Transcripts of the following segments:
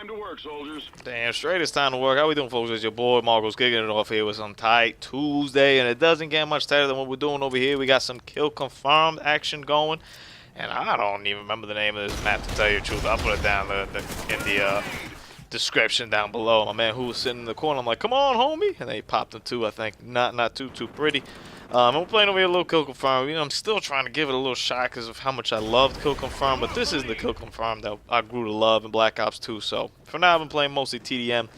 Time to work, soldiers. Damn straight, it's time to work. How we doing, folks? It's your boy Marcos kicking it off here with some tight Tuesday, and it doesn't get much tighter than what we're doing over here. We got some kill confirmed action going, and I don't even remember the name of this map to tell you the truth. I'll put it down in the description down below. My man who was sitting in the corner, I'm like, come on, homie, and they popped him too. I think not too pretty. I'm playing over here a little kill confirm. You know, I'm still trying to give it a little shot because of how much I loved kill confirm, but this isn't the kill confirm that I grew to love in Black Ops 2. So for now, I've been playing mostly TDM.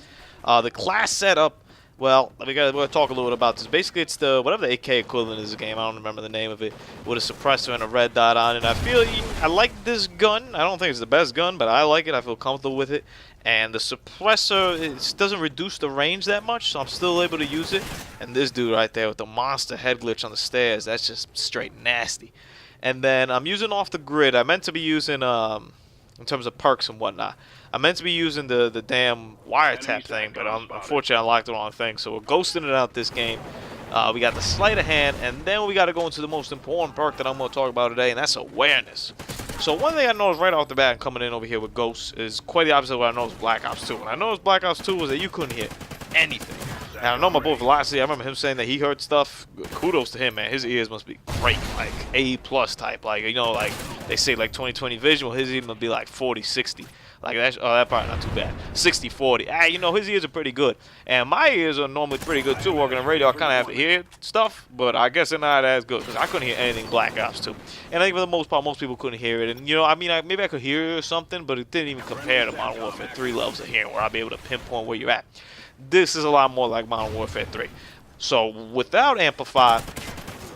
The class setup, well, we're gonna talk a little bit about this. Basically, it's the whatever the AK equivalent is. The game, I don't remember the name of it, with a suppressor and a red dot on it. I like this gun. I don't think it's the best gun, but I like it. I feel comfortable with it. And the suppressor, it doesn't reduce the range that much, so I'm still able to use it. And this dude right there with the monster head glitch on the stairs, that's just straight nasty. And then I'm using off the grid. I meant to be using, in terms of perks and whatnot, I meant to be using the damn wiretap thing, but unfortunately I locked the wrong thing. So we're ghosting it out this game. We got the sleight of hand, and then we got to go into the most important perk that I'm going to talk about today, and that's awareness. So one thing I noticed right off the bat coming in over here with Ghosts is quite the opposite of what I noticed Black Ops 2. When I noticed Black Ops 2 was that you couldn't hear anything. And I know my boy Velocity, I remember him saying that he heard stuff. Kudos to him, man. His ears must be great, like A+ type. Like, you know, like they say like 20/20 vision, well, his ears must be like 40/60. Like that part not too bad. 60/40. You know, his ears are pretty good. And my ears are normally pretty good too. Working on radio, I kind of have to hear stuff, but I guess they're not as good because I couldn't hear anything Black Ops 2. And I think for the most part, most people couldn't hear it. And you know, I mean, maybe I could hear something, but it didn't even compare to Modern Warfare 3 levels of hearing, where I'll be able to pinpoint where you're at. This is a lot more like Modern Warfare 3. So without Amplify,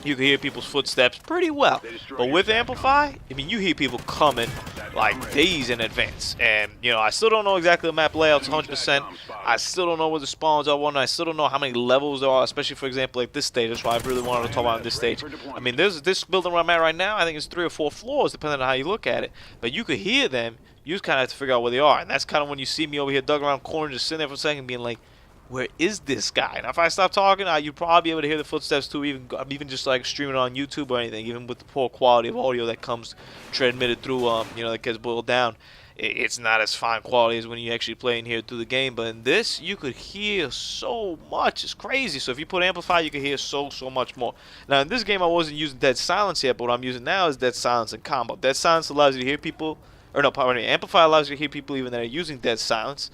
you can hear people's footsteps pretty well. But with Amplify, I mean, you hear people coming like days in advance. And, you know, I still don't know exactly the map layouts 100%. I still don't know where the spawns are. I still don't know how many levels there are, especially, for example, like this stage. That's why I really wanted to talk about this stage. I mean, there's this building where I'm at right now. I think it's 3 or 4 floors, depending on how you look at it. But you could hear them. You just kind of have to figure out where they are. And that's kind of when you see me over here dug around corner, just sitting there for a second being like, where is this guy? And if I stop talking, you'd probably be able to hear the footsteps too, even just like streaming on YouTube or anything, even with the poor quality of audio that comes transmitted through, you know, that gets boiled down. It's not as fine quality as when you actually play in here through the game. But in this, you could hear so much. It's crazy. So if you put Amplify, you can hear so much more. Now, in this game, I wasn't using Dead Silence yet, but what I'm using now is Dead Silence and Combo. Dead Silence allows you to hear people, or no, pardon me, Amplify allows you to hear people even that are using Dead Silence.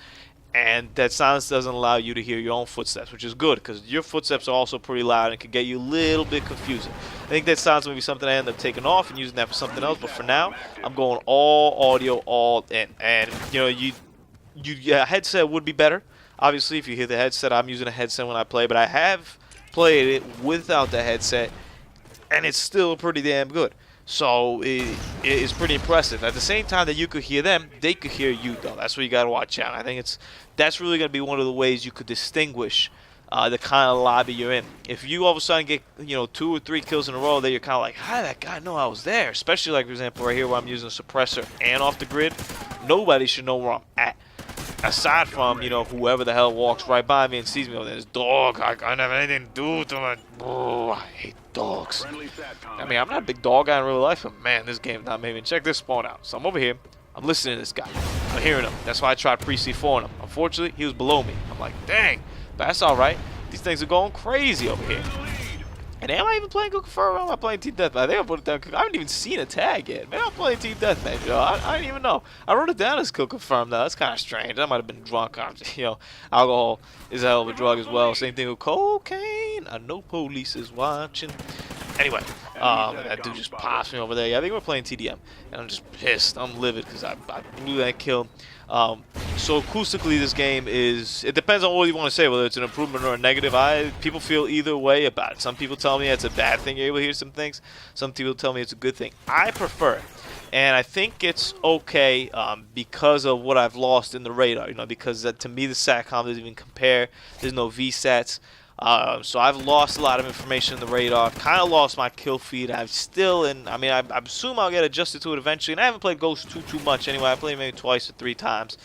And Dead Silence doesn't allow you to hear your own footsteps, which is good because your footsteps are also pretty loud and can get you a little bit confusing. I think Dead Silence may be something I end up taking off and using that for something else, but for now, I'm going all audio, all in. And you know, your headset would be better. Obviously, if you hear the headset, I'm using a headset when I play, but I have played it without the headset, and it's still pretty damn good. So it is pretty impressive. At the same time that you could hear them, they could hear you though. That's what you gotta watch out. I think that's really gonna be one of the ways you could distinguish the kind of lobby you're in. If you all of a sudden get, you know, 2 or 3 kills in a row, then you're kind of like, how did that guy know I was there? Especially like, for example, right here where I'm using a suppressor and off the grid. Nobody should know where I'm at. Aside from, you know, whoever the hell walks right by me and sees me, oh, this dog, I don't have anything to do with him. Oh, I hate dogs. I mean, I'm not a big dog guy in real life, but man, this game's not made me. Check this spawn out. So I'm over here, I'm listening to this guy, I'm hearing him. That's why I tried pre-C4 him. Unfortunately, he was below me. I'm like, dang, but that's alright. These things are going crazy over here. And am I even playing Good Confirm? Or am I playing Team Deathmatch? I think I put it down. I haven't even seen a tag yet. Maybe I'm playing Team Deathmatch, yo. I didn't even know. I wrote it down as Kill Confirm, though. That's kind of strange. I might have been drunk. You know, alcohol is a hell of a drug as well. Same thing with cocaine. I know police is watching. Anyway, that dude just pops me over there. Yeah, I think we're playing TDM. And I'm just pissed. I'm livid because I blew that kill. So acoustically, this game is, it depends on what you want to say, whether it's an improvement or a negative. People feel either way about it. Some people tell me it's a bad thing, you're able to hear some things. Some people tell me it's a good thing. I prefer it. And I think it's okay because of what I've lost in the radar, you know, because to me the SATCOM doesn't even compare. There's no VSATs. So I've lost a lot of information in the radar. I've kind of lost my kill feed. I mean, I assume I'll get adjusted to it eventually. And I haven't played Ghost too much anyway. I played maybe 2 or 3 times,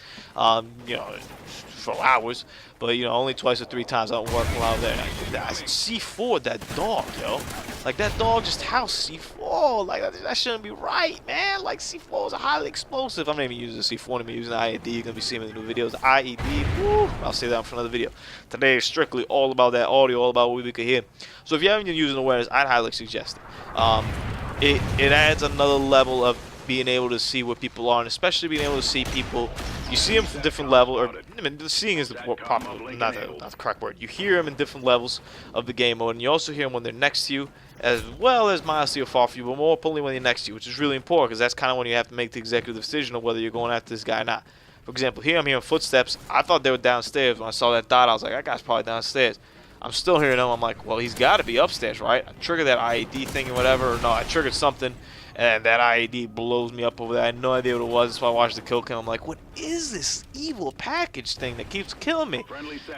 you know, for hours. But, you know, only 2 or 3 times I don't work while there. C4, that dog, yo. Like, that dog just housed C4. C4. Like, that shouldn't be right, man. Like, C4 is highly explosive. I'm not even using C4 anymore, using IED. You're going to be seeing in the new videos. IED, woo, I'll say that for another video. Today is strictly all about that audio, all about what we could hear. So if you haven't been using awareness, I'd highly suggest it. It adds another level of being able to see where people are, and especially being able to see people. You see them from different levels, or I mean, seeing is the proper, not the correct word. You hear them in different levels of the game mode, and you also hear them when they're next to you, as well as miles to your far from you, but more importantly when they're next to you, which is really important, because that's kind of when you have to make the executive decision of whether you're going after this guy or not. For example, here I'm hearing footsteps. I thought they were downstairs. When I saw that dot, I was like, that guy's probably downstairs. I'm still hearing them. I'm like, well, he's got to be upstairs, right? I triggered that IED thing or whatever. Or no, I triggered something, and that IED blows me up over there. I had no idea what it was. That's why I watched the kill cam. I'm like, what is this evil package thing that keeps killing me?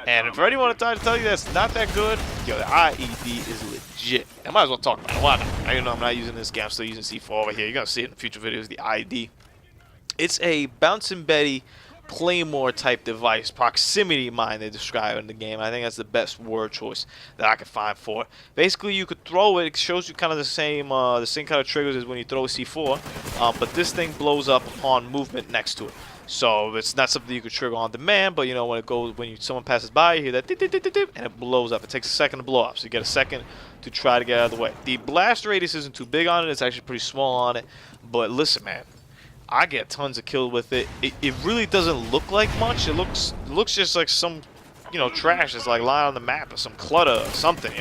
And for anyone to try to tell you that's not that good, yo, the IED is legit. I might as well talk about it. Why not? I know I'm not using this game. I'm still using C4 over here. You're going to see it in future videos, the IED. It's a bouncing Betty Claymore type device, proximity mine they describe in the game. I think that's the best word choice that I could find for it. Basically, you could throw it. It shows you kind of the same kind of triggers as when you throw a C4, but this thing blows up upon movement next to it. So it's not something you could trigger on demand, but you know when someone passes by, you hear that dip, dip, dip, dip, and it blows up. It takes a second to blow up, so you get a second to try to get out of the way. The blast radius isn't too big on it. It's actually pretty small on it. But listen, man, I get tons of kills with it. It really doesn't look like much. It looks just like some, trash that's like lying on the map or some clutter or something.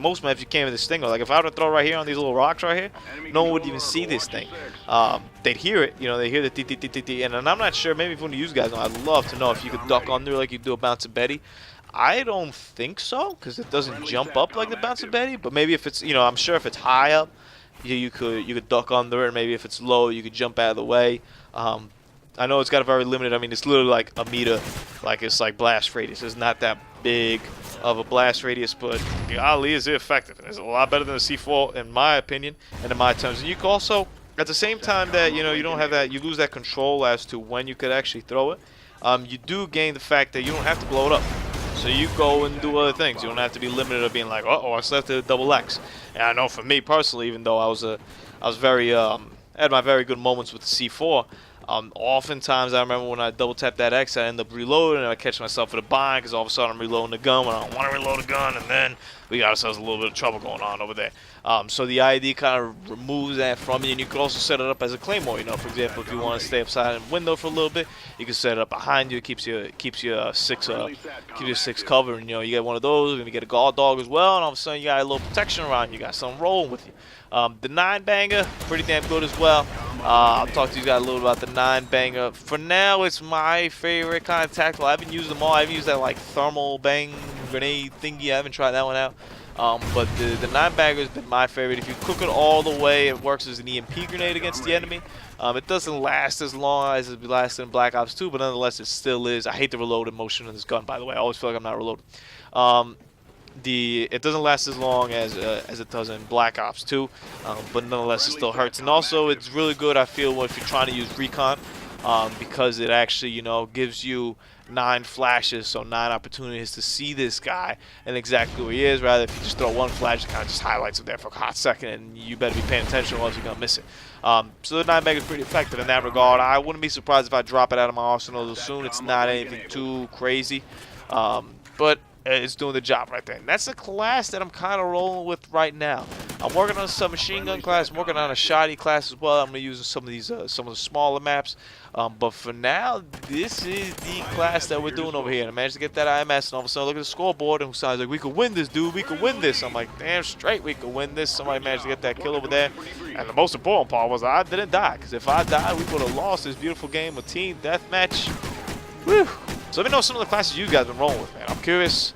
Most maps you can't even distinguish. Like if I were to throw right here on these little rocks right here, no one would even see this thing. They'd hear it. They hear the t t t t t. And I'm not sure. Maybe if one of you guys know, I'd love to know if you could duck under like you do a bounce of Betty. I don't think so, because it doesn't jump up like the bounce of Betty. But maybe if it's, I'm sure if it's high up, you could duck under it. Maybe if it's low, you could jump out of the way. I know it's got a very limited. I mean, it's literally like a meter. Like it's like blast radius. It's not that big of a blast radius, but golly, is it effective? It's a lot better than the C4 in my opinion and in my terms. And you can also, at the same time that you don't have that, you lose that control as to when you could actually throw it. You do gain the fact that you don't have to blow it up. So you go and do other things. You don't have to be limited of being like, uh-oh, I still have to double X. And I know for me personally, even though I was very had my very good moments with the C4. Oftentimes I remember when I double tap that X, I end up reloading and I catch myself with a bind because all of a sudden I'm reloading the gun when I don't want to reload the gun, and then we got ourselves a little bit of trouble going on over there. So the IED kind of removes that from you, and you can also set it up as a claymore. For example, if you want to stay upside in the window for a little bit, you can set it up behind you. It keeps you six cover, and you get one of those, and you get a guard dog as well, and all of a sudden you got a little protection around you. You got something rolling with you. The 9-banger, pretty damn good as well. I'll talk to you guys a little about the 9-banger. For now, it's my favorite kind of tactical. I haven't used them all. I haven't used that like thermal bang grenade thingy. I haven't tried that one out. But the 9-banger has been my favorite. If you cook it all the way, it works as an EMP grenade against the enemy. It doesn't last as long as it lasted in Black Ops 2, but nonetheless, it still is. I hate the reloading motion in this gun, by the way. I always feel like I'm not reloading. It doesn't last as long as it does in Black Ops 2, but nonetheless it still hurts. And also it's really good, I feel, if you're trying to use recon, because it actually gives you 9 flashes, so 9 opportunities to see this guy and exactly where he is. Rather, if you just throw one flash, it kind of just highlights him there for a hot second, and you better be paying attention or else you're gonna miss it. So the 9-bag is pretty effective in that regard. I wouldn't be surprised if I drop it out of my arsenal soon. It's not anything too crazy, but it's doing the job right there. And that's the class that I'm kind of rolling with right now. I'm working on some machine gun class. I'm working on a shoddy class as well. I'm going to use some of these, some of the smaller maps. But for now, this is the class that we're doing over here. And I managed to get that IMS, and all of a sudden, look at the scoreboard, and sounds like, we could win this, dude. We could win this. I'm like, damn straight, we could win this. Somebody managed to get that kill over there. And the most important part was I didn't die, because if I died, we would have lost this beautiful game of team deathmatch. Whew. So let me know some of the classes you guys have been rolling with, man. I'm curious.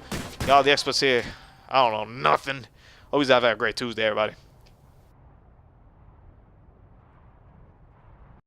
Y'all the experts here. I don't know nothing. Always have a great Tuesday, everybody.